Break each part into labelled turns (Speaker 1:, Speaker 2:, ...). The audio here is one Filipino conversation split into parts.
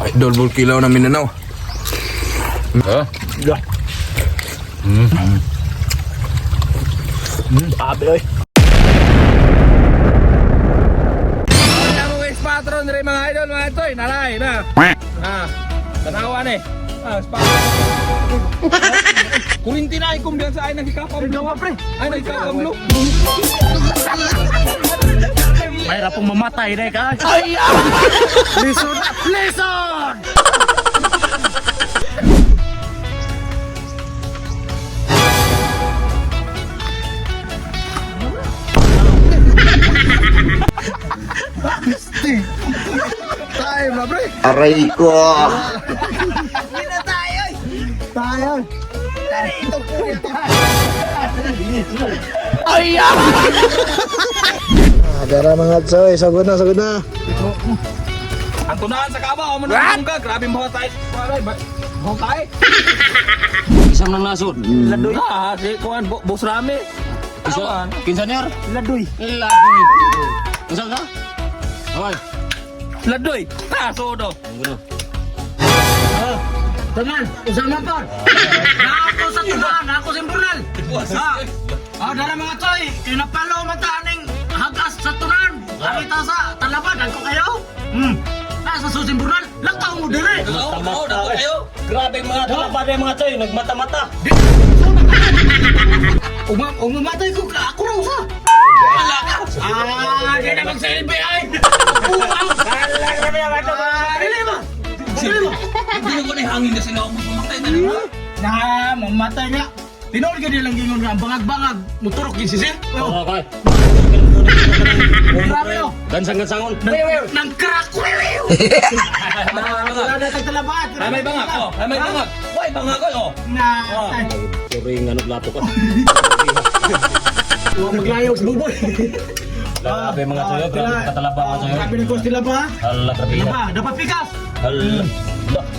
Speaker 1: Idol Bulkilaw na Mindanao.
Speaker 2: Yeah. Abi oy.
Speaker 1: Ano guys, patron rin mga idol, mga itoy, nalay na. Tanawa ni. Kurinti na ikum biyan sa ay nagkakam blue. Ay nagkakam blue.
Speaker 2: Mayra pong mamatay na ka. Ay! Listen! Listen!
Speaker 1: Tayo ba pre?
Speaker 3: Aray ko!
Speaker 1: Tayo.
Speaker 2: Ay!
Speaker 3: Dara mga tsoy, sagod na, sagod na.
Speaker 1: Ang tunahan sa kaba, mo na ka, grabe mo tayo. Mo tayo.
Speaker 2: Isang nang nasod.
Speaker 1: Ladoy. Si kuan bos rami.
Speaker 2: Isa, kinsa niya?
Speaker 1: Ladoy.
Speaker 2: Ladoy. Isa ka? Hoy.
Speaker 1: Ladoy. Sodo.
Speaker 2: Teman, usama pa. Ako sa tunan, ako simpurnal. Dala mga toy, kinapalo mataning hagas sa tunan. Halita sa talaban, ako kayo. Nasa susimpurnal, lakaw mo dire.
Speaker 1: Mata-mata kayo.
Speaker 2: Grabe mga talaban yung mga toy, nagmata-mata. Umamatay ko, ako raw sa. Wala ka. Di na magsilbi ay. Wala ka na mga toy. Dili ba?
Speaker 1: Hindi ko na hangin na sila ako mamatay na nila.
Speaker 2: Mamatay niya. Tinood ka nilang gingon nga, bangag-bangag, muturok yung sisi. Okay. Grabe o. Gansang-gansangon. Nang crack. Wala na tagtalabat.
Speaker 1: Ay may bangag ko. Ay may bangag. Ay bangag ko.
Speaker 2: Turing ano plato ka. Huwag maglayaw sa buboy. Grabe mga sayo, grabe katalaba mga sayo. Grabe ng kostila pa. Hala, grabe na. Dapat pikas. Hala.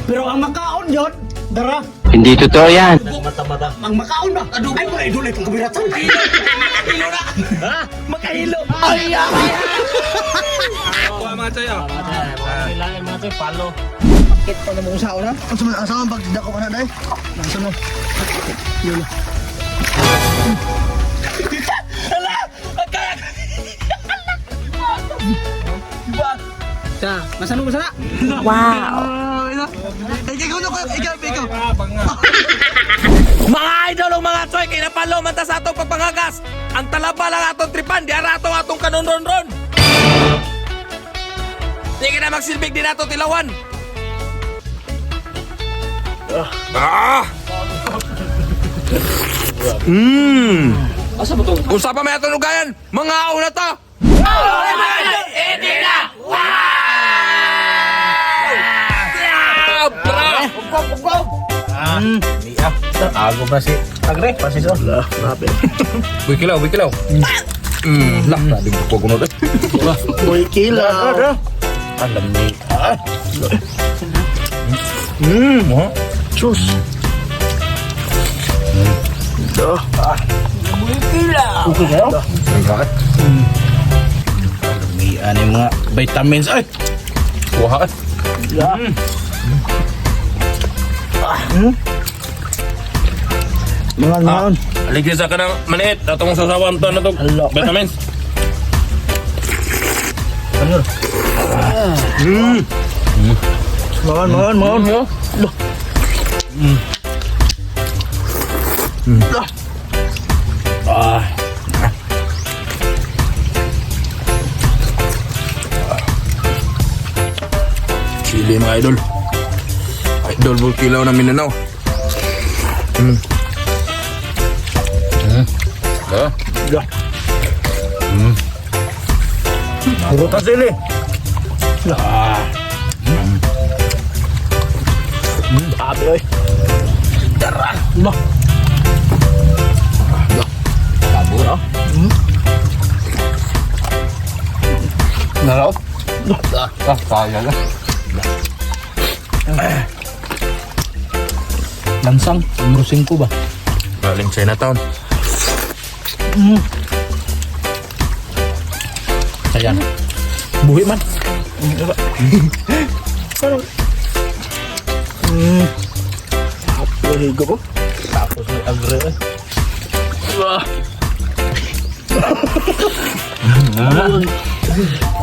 Speaker 2: Pero ang makaon yun, dara.
Speaker 3: Hindi totoo yan.
Speaker 2: Mata-mata. Ang makaon ba? Ay, mga idol, itong kabiratan. Makahilo na. Ha? Makahilo. Ay,
Speaker 1: Kuha mga tayo.
Speaker 2: Kailangan mga tayo, palo.
Speaker 3: Bakit pa namang sao na? Ang sao ang pagdako ka na dahil?
Speaker 2: Nasa mo? Yun. Hala! Ang kaya! Sa, masano mo sana?
Speaker 4: Wow!
Speaker 3: Ikaw.
Speaker 1: Mga idol o mga tsoy, kaya napalo man ta sa atong pagpangagas. Ang talaba lang atong tripan, di ara atong kanonron-ron. Di ka na magsilbig din atong tilawan.
Speaker 2: Asa ba ito?
Speaker 1: Kung sa pa may atong lugayan, mga na ta. Hindi na!
Speaker 2: Ako ba si Agre? Pasiso? Lah, grabe.
Speaker 1: Wikilaw. Lah, sabi ko kuno deh.
Speaker 3: Boy kilaw.
Speaker 2: Alam ni.
Speaker 3: Sus.
Speaker 2: Okay kayo?
Speaker 1: Bakit?
Speaker 2: May ano yung mga vitamins. Ay!
Speaker 1: Wah.
Speaker 3: Mangan.
Speaker 1: Aligis ka ng maniit. Atong sasawan to na to.
Speaker 2: Alo.
Speaker 1: Vitamins.
Speaker 2: Ano?
Speaker 3: Mangan.
Speaker 2: Ah.
Speaker 1: Chili mga idol. Idol Bulkilaw na Mindanao.
Speaker 2: Burutan sili. Abi oy. Dara. Bah. Kabur oh.
Speaker 1: Naraw? Kaya na.
Speaker 2: Langsang, numero 5 ba?
Speaker 1: Galing Chinatown.
Speaker 2: Ayan. Buhi man.
Speaker 3: higo ko.
Speaker 1: Tapos may agre eh.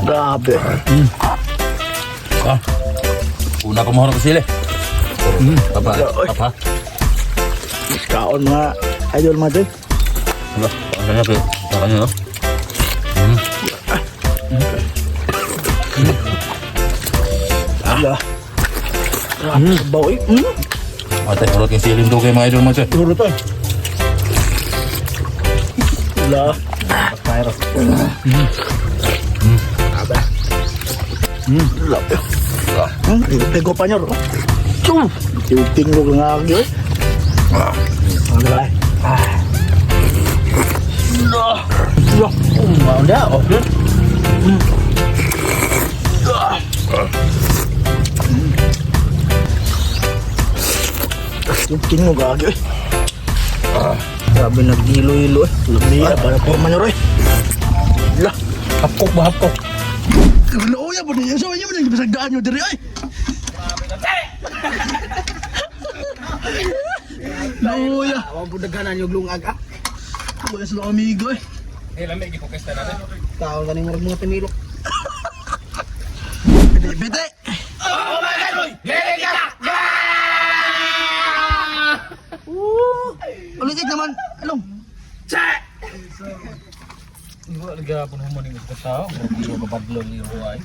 Speaker 3: Grabe.
Speaker 1: Una pa mahorap sila. Apa?
Speaker 3: Kaon mga idol mga Choy.
Speaker 1: Ano? Pakanya po. Pakanya no?
Speaker 3: Ala. Bau eh.
Speaker 1: Ate, urot yung silim doon kayo mga idol mga Choy.
Speaker 3: Turut to. Ala.
Speaker 1: Virus.
Speaker 3: Aba. Lapi. Pego pa niya ro. Tingog nga ako eh. Ano ba?
Speaker 1: Ada, oke.
Speaker 3: Tingog nga ako eh. Grabe nagdilo-ilo eh. Lumiya para po man ro eh. Lah.
Speaker 1: Hapkok ba hapkok?
Speaker 3: Luya po niya. So yun yung bisagdaan nyo diri ay. Luya.
Speaker 2: Awang budaganan yung lungag ah.
Speaker 3: Luya sa amigo eh.
Speaker 1: Eh, lamig ko kesta natin.
Speaker 2: Tao ganing mga pinilok.
Speaker 3: Bete. Ulitin naman. Anong?
Speaker 1: Ibu lagi apa nama nih kita tahu? Mau bapak belum lihat.